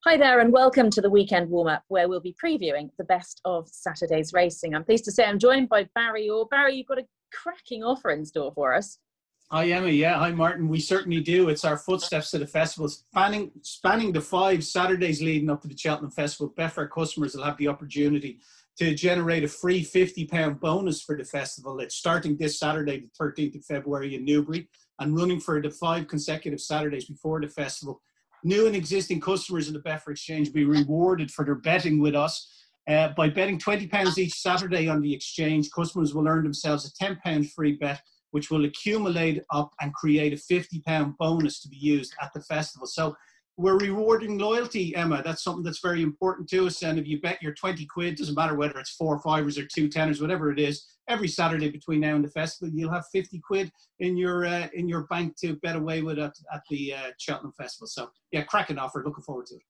Hi there and welcome to the weekend warm-up where we'll be previewing the best of Saturday's racing. I'm pleased to say I'm joined by Barry Orr. Barry, you've got a cracking offer in store for us. Hi Emma, yeah, hi Martin. We certainly do. It's our footsteps to the festival. Spanning the 5 Saturdays leading up to the Cheltenham Festival, Betfair customers will have the opportunity to generate a free £50 bonus for the festival. It's starting this Saturday, the 13th of February in Newbury, and running for the 5 consecutive Saturdays before the festival. New and existing customers of the Betfair Exchange will be rewarded for their betting with us. By betting £20 each Saturday on the exchange, customers will earn themselves a £10 free bet, which will accumulate up and create a £50 bonus to be used at the festival. So we're rewarding loyalty, Emma. That's something that's very important to us. And if you bet your 20 quid, doesn't matter whether it's 4 fivers or 2 tenors, whatever it is, every Saturday between now and the festival, you'll have 50 quid in your bank to bet away with at the Cheltenham Festival. So yeah, cracking offer. Looking forward to it.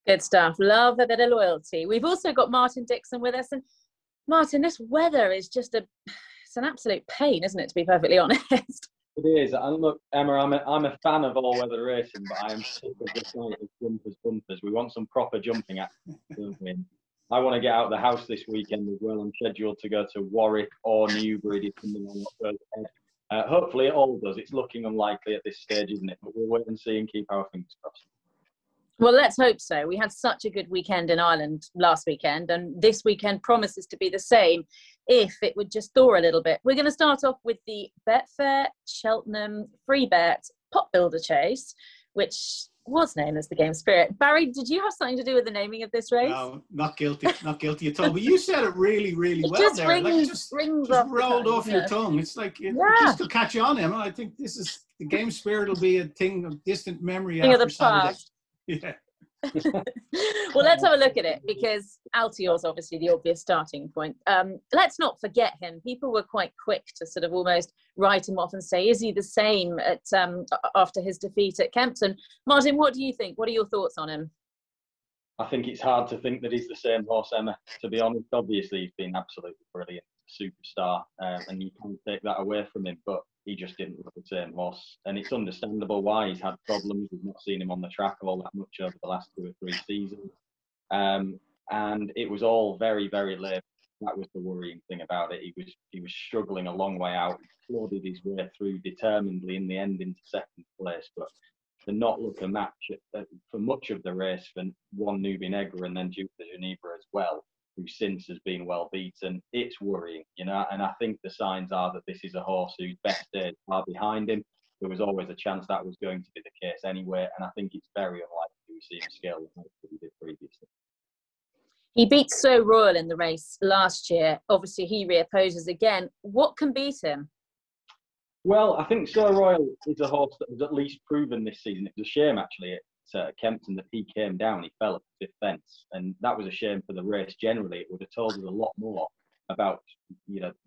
Good stuff. Love a bit of loyalty. We've also got Martin Dixon with us. And Martin, this weather is just it's an absolute pain, isn't it, to be perfectly honest? It is. And look, Emma, I'm a fan of all-weather racing, but I am sick of this night of bumpers. We want some proper jumping action. I want to get out of the house this weekend as well. I'm scheduled to go to Warwick or Newbury, depending on what goes ahead. Hopefully it all does. It's looking unlikely at this stage, isn't it? But we'll wait and see and keep our fingers crossed. Well, let's hope so. We had such a good weekend in Ireland last weekend, and this weekend promises to be the same if it would just thaw a little bit. We're going to start off with the Betfair Cheltenham free bet pot builder chase, which was known as the Game Spirit. Barry, did you have something to do with the naming of this race? No, not guilty. Not guilty at all. But you said it really, really well just there. Rings, just rolled off your tongue. It's like it just to catch on, Emma. I think the Game Spirit will be a thing of distant memory thing after of the Saturday. past. Yeah. Well, let's have a look at it because Altior's obviously the obvious starting point. Let's not forget him. People were quite quick to sort of almost write him off and say, is he the same at after his defeat at Kempton? Martin, what do you think? What are your thoughts on him? I think it's hard to think that he's the same horse, Emma, to be honest. Obviously, he's been absolutely brilliant, superstar, and you can't take that away from him, but he just didn't look the same horse. And it's understandable why. He's had problems. We've not seen him on the track all that much over the last 2 or 3 seasons. And it was all very, very late. That was the worrying thing about it. He was struggling a long way out. He clawed his way through determinedly in the end into 2nd place. But to not look a match for much of the race, for one Newbury and then Duke de Geneva as well, who since has been well beaten, it's worrying, and I think the signs are that this is a horse whose best days are behind him. There was always a chance that was going to be the case anyway, and I think it's very unlikely we see him scale the heights that he did previously. He beat So Royal in the race last year. Obviously, he reopposes again. What can beat him? Well, I think So Royal is a horse that has at least proven this season. It was a shame, actually, at Kempton that he came down. He fell at the 5th fence, and that was a shame for the race generally. It would have told us a lot more about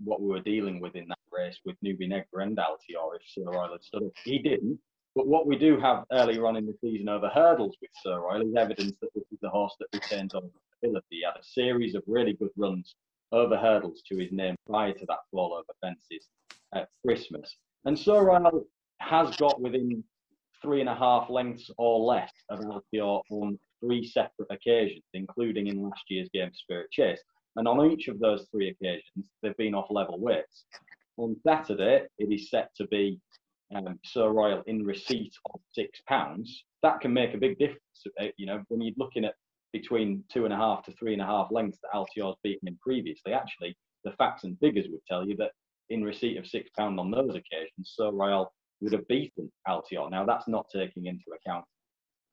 what we were dealing with in that race with Newbury and Altior if Sir Royal had stood up. He didn't. But what we do have earlier on in the season over hurdles with Sir Royal is evidence that this is the horse that retains on ability. He had a series of really good runs over hurdles to his name prior to that fall over fences at Christmas. And Sir Royal has got within 3.5 lengths or less of Altior on 3 separate occasions, including in last year's Game Spirit Chase. And on each of those 3 occasions, they've been off level weights. On Saturday, it is set to be Sir Royal in receipt of £6. That can make a big difference. When you're looking at between 2.5 to 3.5 lengths that Altior's beaten him previously, actually, the facts and figures would tell you that in receipt of £6 on those occasions, Sir Royal would have beaten Altior. Now, that's not taking into account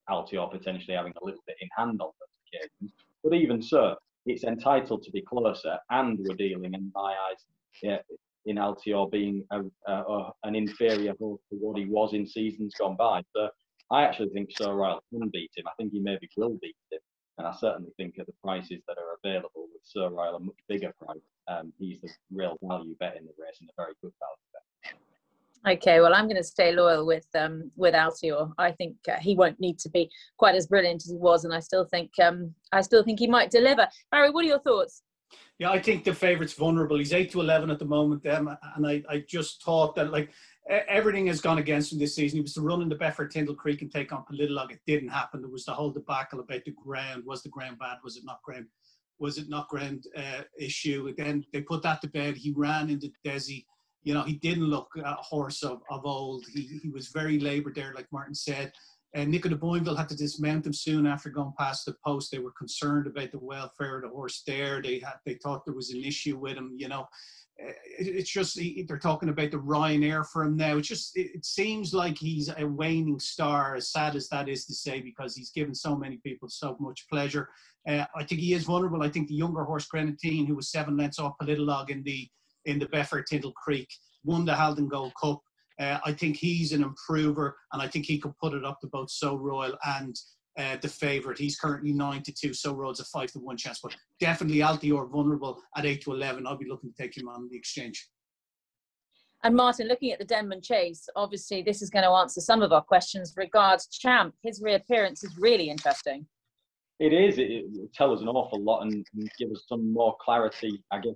Altior potentially having a little bit in hand on those occasions. But even so, it's entitled to be closer, and we're dealing, in my eyes, in Altior being an inferior horse to what he was in seasons gone by. So I actually think Sir Royal can beat him. I think he maybe will beat him. And I certainly think at the prices that are available with Sir Royal, a much bigger price, he's the real value bet in the race and a very good value bet. Okay, well, I'm going to stay loyal with Altior. I think he won't need to be quite as brilliant as he was, and I still think he might deliver. Barry, what are your thoughts? Yeah, I think the favourite's vulnerable. He's 8 to 11 at the moment, and I just thought that everything has gone against him this season. He was to run in the Betfair Tyndall Creek and take on Politolog. It didn't happen. There was the whole debacle about the ground. Was the ground bad? Was it not ground? Was it not ground issue? Then they put that to bed. He ran into Desi. You know, he didn't look a horse of old. He was very laboured there, like Martin said. Nico de Boinville had to dismount him soon after going past the post. They were concerned about the welfare of the horse there. They thought there was an issue with him. You know, it's just they're talking about the Ryanair for him now. It's just it seems like he's a waning star, as sad as that is to say, because he's given so many people so much pleasure. I think he is vulnerable. I think the younger horse Grenadine, who was 7 lengths off Politolog in the Betfair Tyndall Creek, won the Halden Gold Cup. I think he's an improver, and I think he could put it up to both So Royal and the favourite. He's currently 9-2. So Royal's a 5-1 chance, but definitely Altior vulnerable at 8-11. I'll be looking to take him on the exchange. And Martin, looking at the Denman Chase, obviously this is going to answer some of our questions regards Champ. His reappearance is really interesting. It is. It will tell us an awful lot and give us some more clarity, I guess,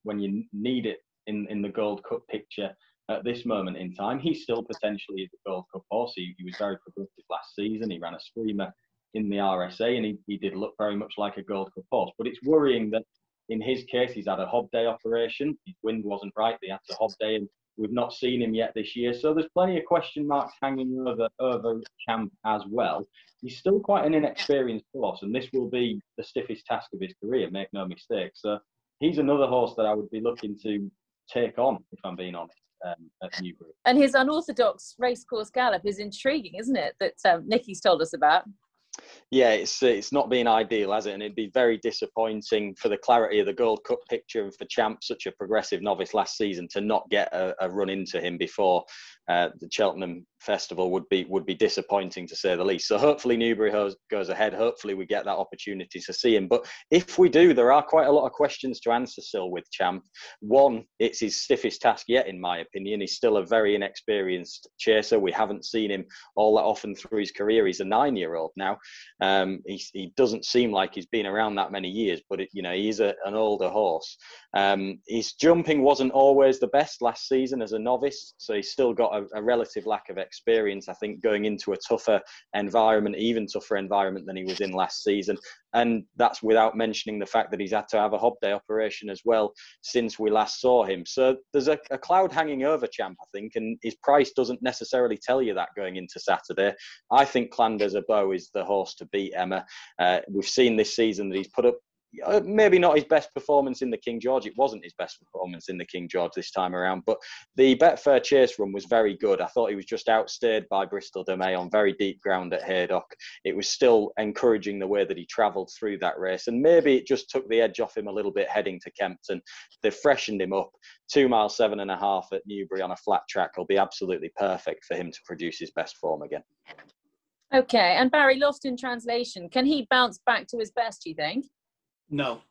when you need it in the Gold Cup picture at this moment in time. He still potentially is a Gold Cup horse. He was very progressive last season. He ran a screamer in the RSA, and he did look very much like a Gold Cup horse. But it's worrying that in his case, he's had a hob day operation. His wind wasn't right. He had the hob day, and we've not seen him yet this year. So there's plenty of question marks hanging over Champ as well. He's still quite an inexperienced horse, and this will be the stiffest task of his career, make no mistake. So he's another horse that I would be looking to take on, if I'm being honest, at Newbury. And his unorthodox racecourse gallop is intriguing, isn't it, that Nicky's told us about? Yeah, it's not been ideal, has it? And it'd be very disappointing for the clarity of the Gold Cup picture and for Champ, such a progressive novice last season, to not get a run into him before the Cheltenham Festival would be disappointing, to say the least. So hopefully Newbury goes ahead. Hopefully we get that opportunity to see him. But if we do, there are quite a lot of questions to answer still with Champ. One, it's his stiffest task yet, in my opinion. He's still a very inexperienced chaser. We haven't seen him all that often through his career. He's a 9-year-old now. He doesn't seem like he's been around that many years, but he is an older horse. His jumping wasn't always the best last season as a novice, so he's still got a relative lack of experience, I think, going into a tougher environment, even tougher environment than he was in last season. And that's without mentioning the fact that he's had to have a hob day operation as well since we last saw him. So there's a cloud hanging over Champ, I think, and his price doesn't necessarily tell you that going into Saturday. I think Clan des Obeaux is the horse to beat, Emma. We've seen this season that he's put up maybe not his best performance in the King George. It wasn't his best performance in the King George this time around, but the Betfair Chase run was very good. I thought he was just outstayed by Bristol de May on very deep ground at Haydock. It was still encouraging the way that he travelled through that race, and maybe it just took the edge off him a little bit heading to Kempton. They freshened him up. 2 miles 7.5 at Newbury on a flat track will be absolutely perfect for him to produce his best form again. Okay, and Barry, lost in translation, can he bounce back to his best, do you think? No,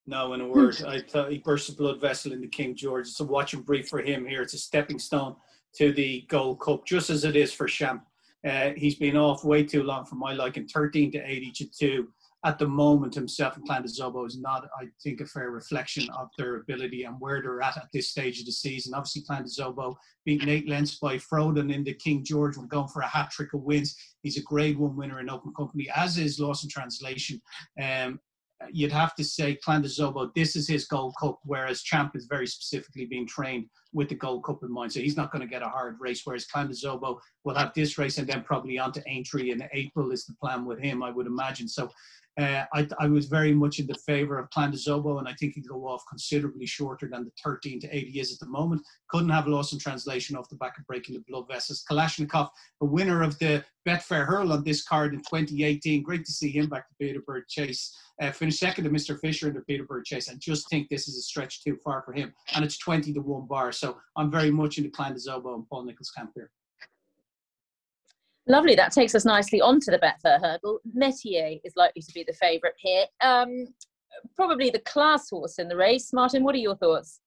in a word. I thought he burst a blood vessel in the King George. It's a watch and brief for him here. It's a stepping stone to the Gold Cup, just as it is for Champ. He's been off way too long for my liking. 13-8 at the moment himself, and Clan des Obeaux is not, I think, a fair reflection of their ability and where they're at this stage of the season. Obviously, Clan des Obeaux beaten 8 lengths by Froden in the King George when going for a hat-trick of wins. He's a Grade 1 winner in open company, as is Lost in Translation. You'd have to say Clan des Obeaux, this is his Gold Cup, whereas Champ is very specifically being trained with the Gold Cup in mind. So he's not going to get a hard race, whereas Clan des Obeaux will have this race and then probably on to Aintree in April is the plan with him, I would imagine. So I was very much in the favour of Clan des Obeaux, and I think he'd go off considerably shorter than the 13-8 he is at the moment. Couldn't have Lost in Translation off the back of breaking the blood vessels. Kalashnikov, the winner of the Betfair Hurdle on this card in 2018. Great to see him back to Peterborough Chase. Finished second to Mr. Fisher in the Peterborough Chase. I just think this is a stretch too far for him. And it's 20-1 bar. So I'm very much into Clan des Obeaux and Paul Nicholls' camp here. Lovely. That takes us nicely onto the Betfair Hurdle. Metier is likely to be the favourite here. Probably the class horse in the race. Martin, what are your thoughts?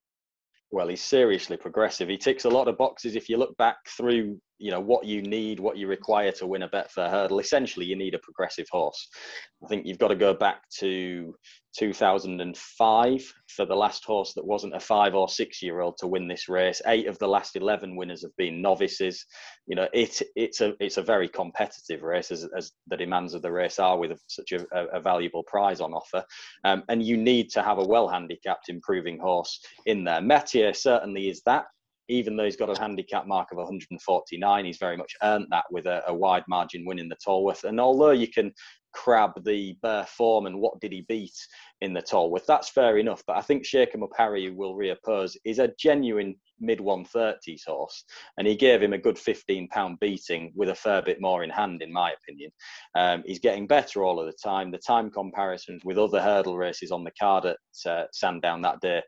Well, he's seriously progressive. He ticks a lot of boxes. If you look back through you know, what you need, what you require to win a Betfair Hurdle. Essentially, you need a progressive horse. I think you've got to go back to 2005 for the last horse that wasn't a 5 or 6 year old to win this race. 8 of the last 11 winners have been novices. You know, it's a very competitive race, as the demands of the race are, with such a valuable prize on offer. And you need to have a well handicapped, improving horse in there. Metier certainly is that. Even though he's got a handicap mark of 149, he's very much earned that with a wide margin win in the Tolworth. And although you can crab the bare form and what did he beat in the Tolworth, that's fair enough. But I think Shake 'em Up Harry, who will reoppose, is a genuine mid-130s horse. And he gave him a good £15 beating with a fair bit more in hand, in my opinion. He's getting better all of the time. The time comparisons with other hurdle races on the card at Sandown that day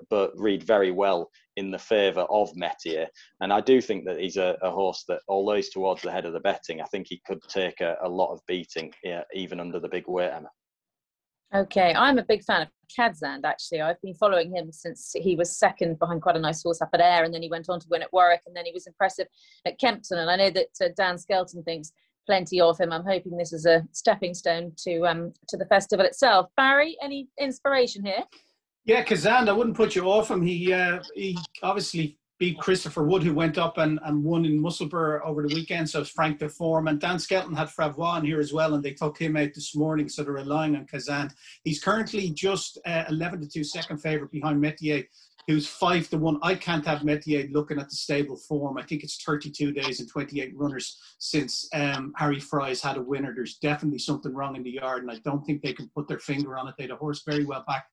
but read very well in the favour of Metier. And I do think that he's a horse that, although he's towards the head of the betting, I think he could take a lot of beating, even under the big weight, Emma. Okay, I'm a big fan of Kadzand, actually. I've been following him since he was second behind quite a nice horse up at Ayr, and then he went on to win at Warwick, and then he was impressive at Kempton. And I know that Dan Skelton thinks plenty of him. I'm hoping this is a stepping stone to the festival itself. Barry, any inspiration here? Yeah, Kazan, I wouldn't put you off him. He obviously beat Christopher Wood, who went up and won in Musselburgh over the weekend, so it's Frank de Form. And Dan Skelton had Fravois in here as well, and they took him out this morning, so they're relying on Kazan. He's currently just 11-2 second favourite behind Metier, who's 5-1. I can't have Metier looking at the stable form. I think it's 32 days and 28 runners since Harry Fry's had a winner. There's definitely something wrong in the yard, and I don't think they can put their finger on it. They had a horse very well back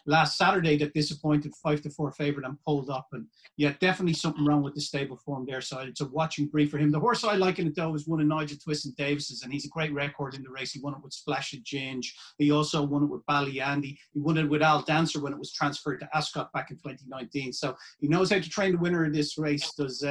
last Saturday that disappointed, 5-4 favourite and pulled up. And yeah, definitely something wrong with the stable form there. So it's a watching brief for him. The horse I like in it though is one of Nigel Twist and Davis's, and he's a great record in the race. He won it with Splash of Ginge. He also won it with Ballyandy. He won it with Al Dancer when it was transferred to Ascot back in 2019. So he knows how to train the winner of this race, does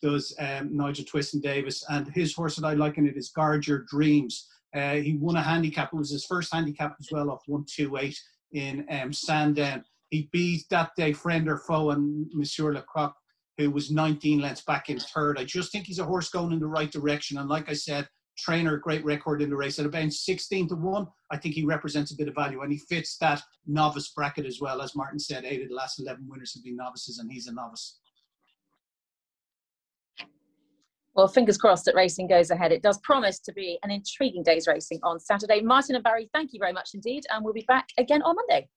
Nigel Twist and Davis. And his horse that I like in it is Guard Your Dreams. He won a handicap. It was his first handicap as well, off 128 in Sandown. He beat that day friend or foe and Monsieur Lecoq, who was 19 lengths back in third. I just think he's a horse going in the right direction. And like I said, trainer, great record in the race. At about 16-1, I think he represents a bit of value, and he fits that novice bracket as well. As Martin said, 8 of the last 11 winners have been novices, and he's a novice. Well, fingers crossed that racing goes ahead. It does promise to be an intriguing day's racing on Saturday. Martin and Barry, thank you very much indeed. And we'll be back again on Monday.